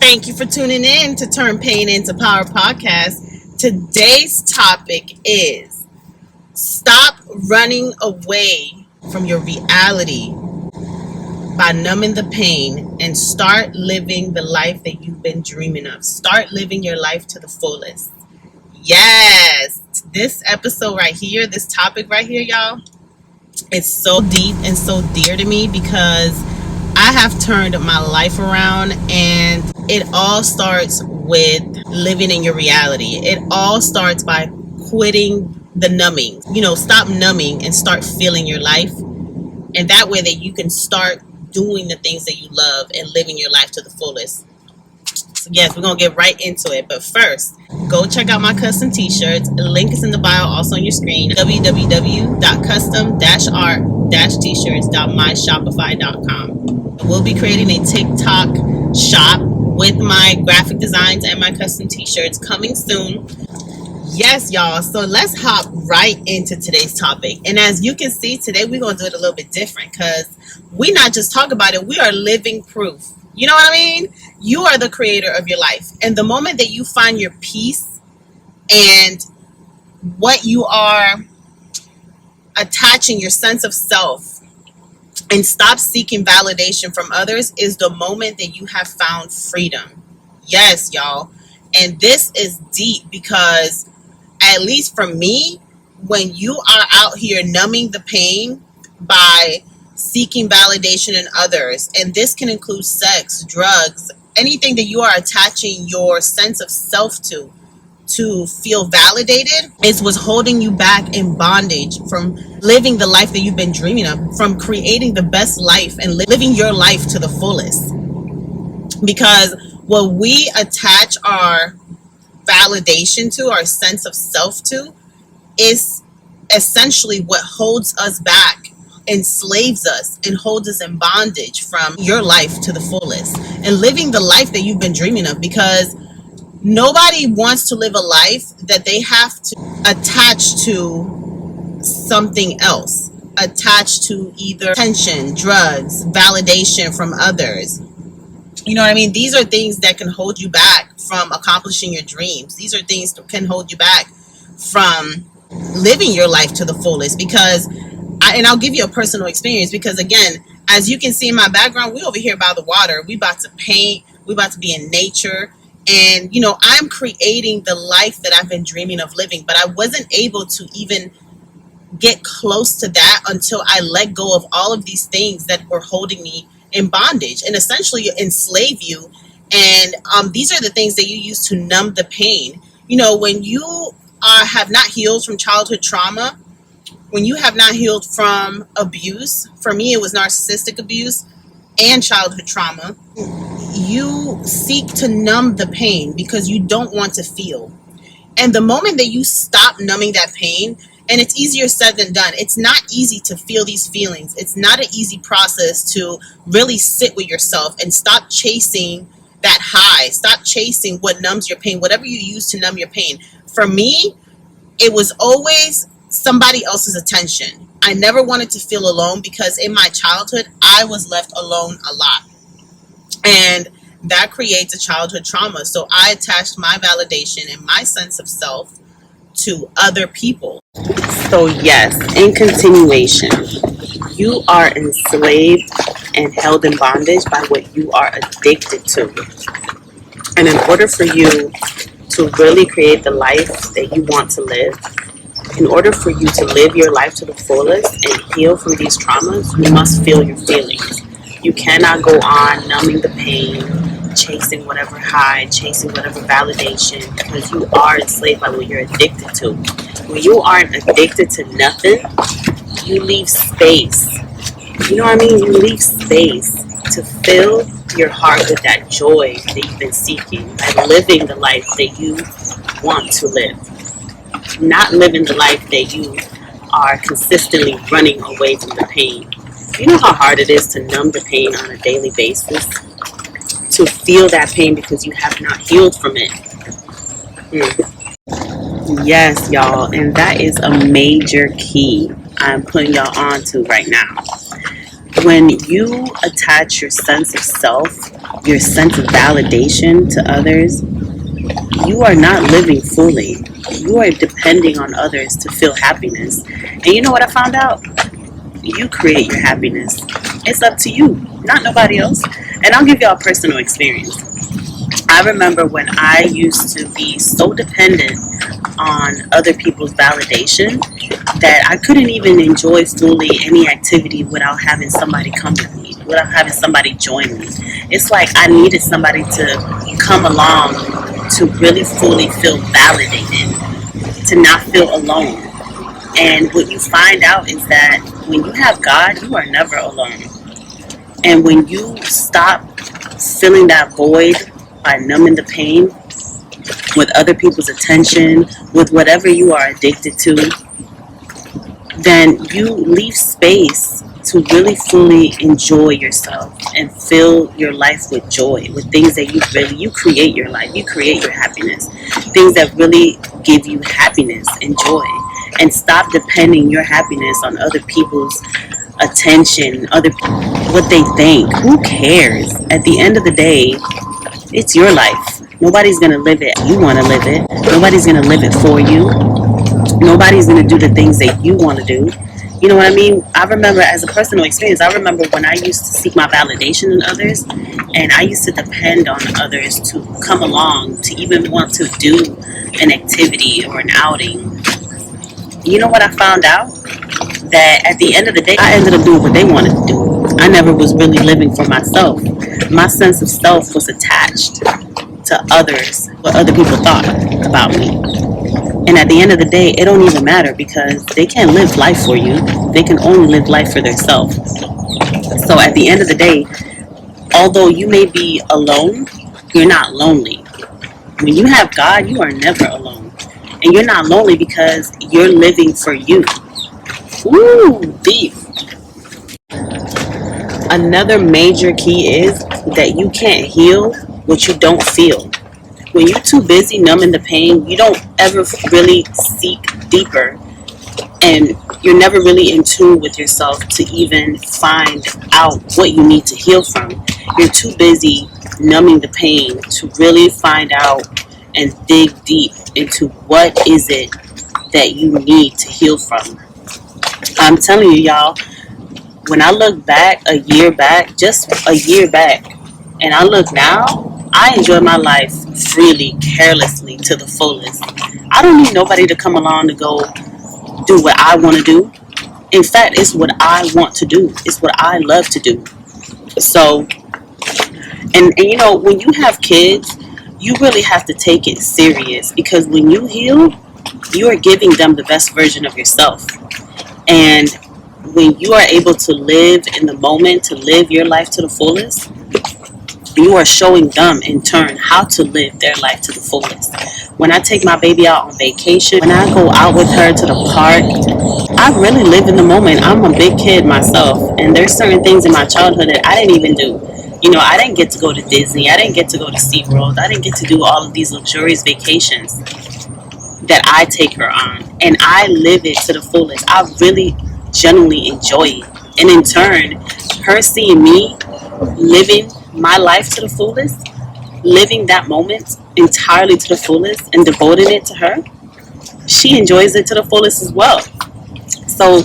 Thank you for tuning in to Turn Pain into Power podcast. Today's topic is stop running away from your reality by numbing the pain and start living the life that you've been dreaming of. Start living your life to the fullest. Yes, this episode right here, this topic right here, y'all, it's so deep and so dear to me because I have turned my life around, and it all starts with living in your reality. It all starts by quitting the numbing. Stop numbing and start feeling your life. And that way that you can start doing the things that you love and living your life to the fullest. So yes, we're going to get right into it. But first, go check out my custom t-shirts. The link is in the bio, also on your screen. www.custom-art-t-shirts.myshopify.com. We'll be creating a TikTok shop with my graphic designs and my custom t-shirts coming soon. Yes, y'all. So let's hop right into today's topic. And as you can see, today we're going to do it a little bit different because we not just talk about it. We are living proof. You know what I mean? You are the creator of your life. And the moment that you find your peace and what you are attaching your sense of self and stop seeking validation from others is the moment that you have found freedom. Yes, y'all. And this is deep because, at least for me, when you are out here numbing the pain by seeking validation in others, and this can include sex, drugs, anything that you are attaching your sense of self to feel validated, is what's holding you back in bondage from living the life that you've been dreaming of, from creating the best life and living your life to the fullest. Because what we attach our validation to, our sense of self to, is essentially what holds us back, enslaves us, and holds us in bondage from your life to the fullest and living the life that you've been dreaming of. Because nobody wants to live a life that they have to attach to something else, attached to either attention, drugs, validation from others. You know what I mean? These are things that can hold you back from accomplishing your dreams. These are things that can hold you back from living your life to the fullest. Because, I'll give you a personal experience, because again, as you can see in my background, we over here by the water. We about to paint. We about to be in nature. And, I'm creating the life that I've been dreaming of living, but I wasn't able to even get close to that until I let go of all of these things that were holding me in bondage and essentially enslave you. And these are the things that you use to numb the pain. When you have not healed from childhood trauma, when you have not healed from abuse, for me, it was narcissistic abuse and childhood trauma, you seek to numb the pain because you don't want to feel. And the moment that you stop numbing that pain, and it's easier said than done. It's not easy to feel these feelings. It's not an easy process to really sit with yourself and stop chasing that high. Stop chasing what numbs your pain, whatever you use to numb your pain. For me, it was always somebody else's attention. I never wanted to feel alone because in my childhood, I was left alone a lot. And that creates a childhood trauma. So I attached my validation and my sense of self to other people. So yes, in continuation, you are enslaved and held in bondage by what you are addicted to. And in order for you to really create the life that you want to live, in order for you to live your life to the fullest and heal from these traumas, you must feel your feelings. You cannot go on numbing the pain, chasing whatever high, chasing whatever validation, because you are enslaved by what you're addicted to. When you aren't addicted to nothing, you leave space. You know what I mean? You leave space to fill your heart with that joy that you've been seeking, by living the life that you want to live. Not living the life that you are consistently running away from the pain. You know how hard it is to numb the pain on a daily basis? To feel that pain because you have not healed from it. Yes, y'all. And that is a major key I'm putting y'all on to right now. When you attach your sense of self, your sense of validation to others, you are not living fully. You are depending on others to feel happiness. And you know what I found out? You create your happiness. It's up to you, not nobody else. And I'll give y'all a personal experience. I remember when I used to be so dependent on other people's validation that I couldn't even enjoy fully any activity without having somebody come with me, without having somebody join me. It's like I needed somebody to come along to really fully feel validated, to not feel alone. And what you find out is that when you have God, you are never alone. And when you stop filling that void by numbing the pain with other people's attention, with whatever you are addicted to, then you leave space to really fully enjoy yourself and fill your life with joy, with things that you create your life, you create your happiness, things that really give you happiness and joy. And stop depending your happiness on other people's attention, what they think. Who cares? At the end of the day, it's your life. Nobody's gonna live it. You want to live it. Nobody's gonna live it for you. Nobody's gonna do the things that you want to do. You know what I mean? I remember, as a personal experience, I remember when I used to seek my validation in others, and I used to depend on others to come along, to even want to do an activity or an outing. You know what I found out? That at the end of the day, I ended up doing what they wanted to do. I never was really living for myself. My sense of self was attached to others, what other people thought about me. And at the end of the day, it don't even matter, because they can't live life for you. They can only live life for themselves. So at the end of the day, although you may be alone, you're not lonely. When you have God, you are never alone. And you're not lonely because you're living for you. Ooh, deep. Another major key is that you can't heal what you don't feel. When you're too busy numbing the pain, you don't ever really seek deeper, and you're never really in tune with yourself to even find out what you need to heal from. You're too busy numbing the pain to really find out and dig deep into what is it that you need to heal from. I'm telling you, y'all, when I look back just a year back, and I look now, I enjoy my life freely, carelessly, to the fullest. I don't need nobody to come along to go do what I want to do. In fact, it's what I want to do. It's what I love to do. So, and you know, when you have kids, you really have to take it serious, because when you heal, you are giving them the best version of yourself. And when you are able to live in the moment, to live your life to the fullest, you are showing them in turn how to live their life to the fullest. When I take my baby out on vacation, when I go out with her to the park, I really live in the moment. I'm a big kid myself, and there's certain things in my childhood that I didn't even do. You know, I didn't get to go to Disney. I didn't get to go to SeaWorld. I didn't get to do all of these luxurious vacations that I take her on. And I live it to the fullest. I really genuinely enjoy it. And in turn, her seeing me living my life to the fullest, living that moment entirely to the fullest and devoting it to her, she enjoys it to the fullest as well. So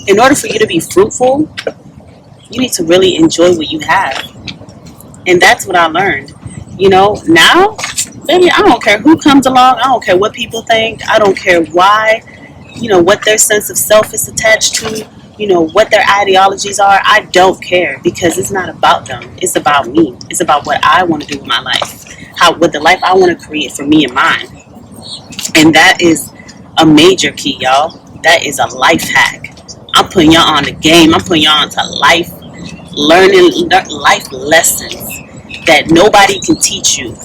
in order for you to be fruitful, you need to really enjoy what you have. And that's what I learned. You know, now, baby, I don't care who comes along. I don't care what people think. I don't care why, you know, what their sense of self is attached to, you know, what their ideologies are. I don't care, because it's not about them. It's about me. It's about what I want to do with my life. What the life I want to create for me and mine. And that is a major key, y'all. That is a life hack. I'm putting y'all on the game. I'm putting y'all onto life lessons that nobody can teach you.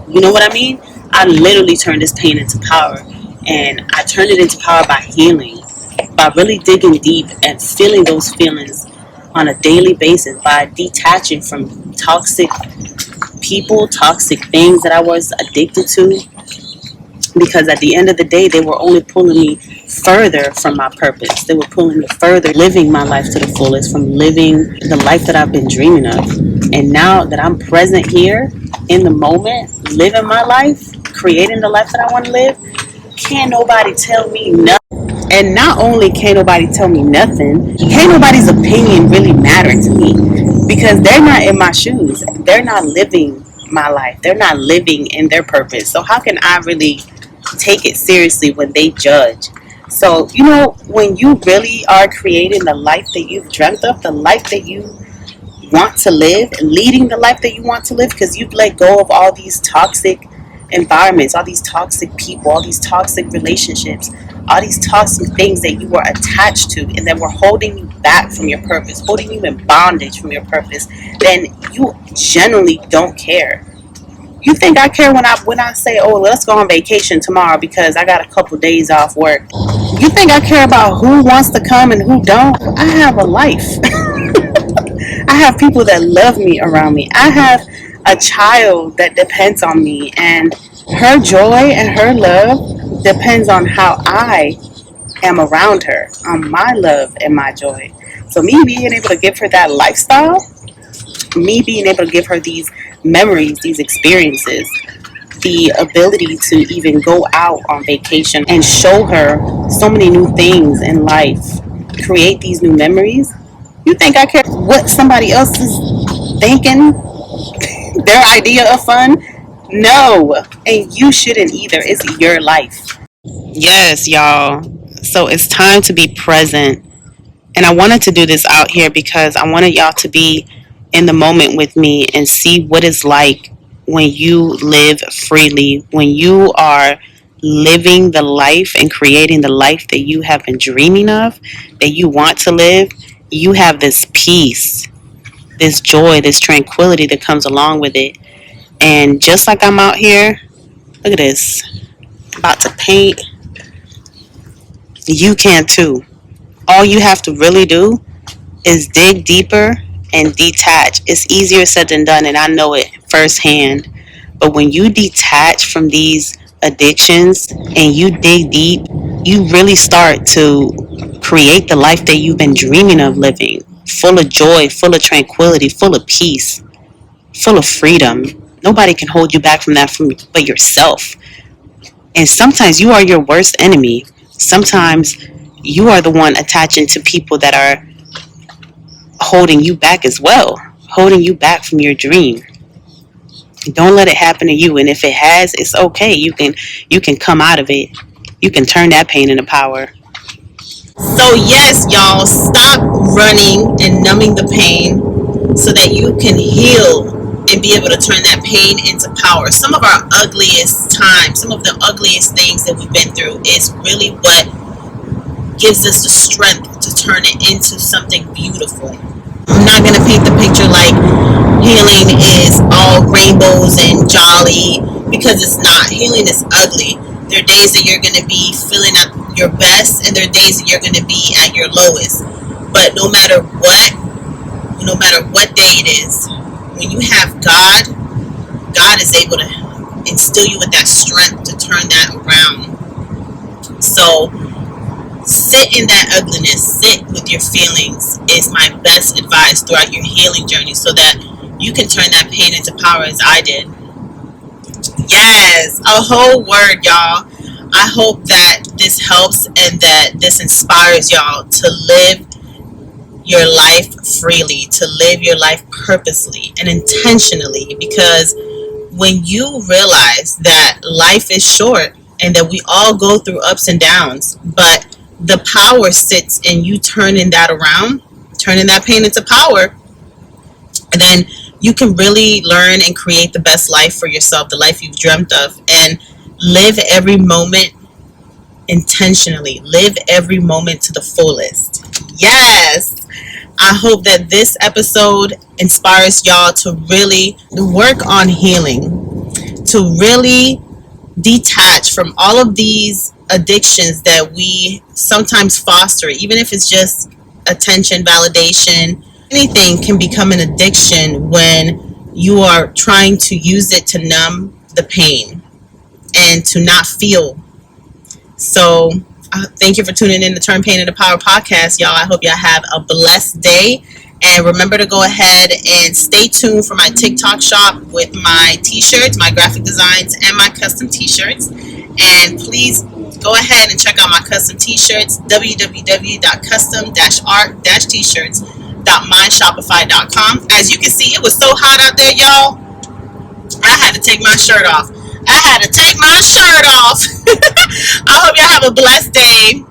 You know what I mean? I literally turned this pain into power, and I turned it into power by healing, by really digging deep and feeling those feelings on a daily basis, by detaching from toxic people, toxic things that I was addicted to, because at the end of the day, they were only pulling me further from my purpose. They were pulling me further, living my life to the fullest, from living the life that I've been dreaming of. And now that I'm present here in the moment, living my life, creating the life that I want to live, can't nobody tell me nothing. And not only can't nobody tell me nothing, can't nobody's opinion really matter to me, because they're not in my shoes. They're not living my life. They're not living in their purpose. So how can I really take it seriously when they judge? So, when you really are creating the life that you've dreamt of, the life that you want to live, and leading the life that you want to live, because you've let go of all these toxic environments, all these toxic people, all these toxic relationships, all these toxic things that you were attached to and that were holding you back from your purpose, holding you in bondage from your purpose, then you genuinely don't care. You think I care when I say, oh, let's go on vacation tomorrow because I got a couple days off work? You think I care about who wants to come and who don't? I have a life. I have people that love me around me. I have a child that depends on me, and her joy and her love depends on how I am around her, on my love and my joy. So me being able to give her that lifestyle, me being able to give her these memories, these experiences, the ability to even go out on vacation and show her so many new things in life, create these new memories. You think I care what somebody else is thinking? Their idea of fun? No. And you shouldn't either. It's your life. Yes, y'all. So it's time to be present. And I wanted to do this out here because I wanted y'all to be in the moment with me and see what it's like when you live freely, when you are living the life and creating the life that you have been dreaming of, that you want to live. You have this peace, this joy, this tranquility that comes along with it. And just like I'm out here, look at this, about to paint, you can too. All you have to really do is dig deeper and detach. It's easier said than done, and I know it firsthand. But when you detach from these addictions and you dig deep, you really start to create the life that you've been dreaming of living, full of joy, full of tranquility, full of peace, full of freedom. Nobody can hold you back from that but yourself. And sometimes you are your worst enemy. Sometimes you are the one attaching to people that are holding you back as well, holding you back from your dream. Don't let it happen to you. And if it has, it's okay. You can come out of it. You can turn that pain into power. So yes, y'all, stop running and numbing the pain so that you can heal and be able to turn that pain into power. Some of our ugliest times, some of the ugliest things that we've been through is really what gives us the strength to turn it into something beautiful. I'm not going to paint the picture like healing is all rainbows and jolly, because it's not. Healing is ugly. There are days that you're going to be feeling at your best, and there are days that you're going to be at your lowest. But no matter what day it is, when you have God, God is able to instill you with that strength to turn that around. So sit in that ugliness, sit with your feelings is my best advice throughout your healing journey, so that you can turn that pain into power as I did. Yes, a whole word, y'all. I hope that this helps and that this inspires y'all to live your life freely, to live your life purposely and intentionally, because when you realize that life is short and that we all go through ups and downs, but the power sits in you turning that around, turning that pain into power, and then you can really learn and create the best life for yourself, the life you've dreamt of, and live every moment intentionally, live every moment to the fullest. Yes, I hope that this episode inspires y'all to really work on healing, to really detach from all of these addictions that we sometimes foster, even if it's just attention, validation. Anything can become an addiction when you are trying to use it to numb the pain. and to not feel. So thank you for tuning in to Turn Pain into Power podcast, y'all. I hope y'all have a blessed day. And remember to go ahead and stay tuned for my TikTok shop with my t-shirts, my graphic designs, and my custom t-shirts. And please go ahead and check out my custom t-shirts, www.custom-art-t-shirts.myshopify.com. As you can see, it was so hot out there, y'all. I had to take my shirt off. I hope y'all have a blessed day.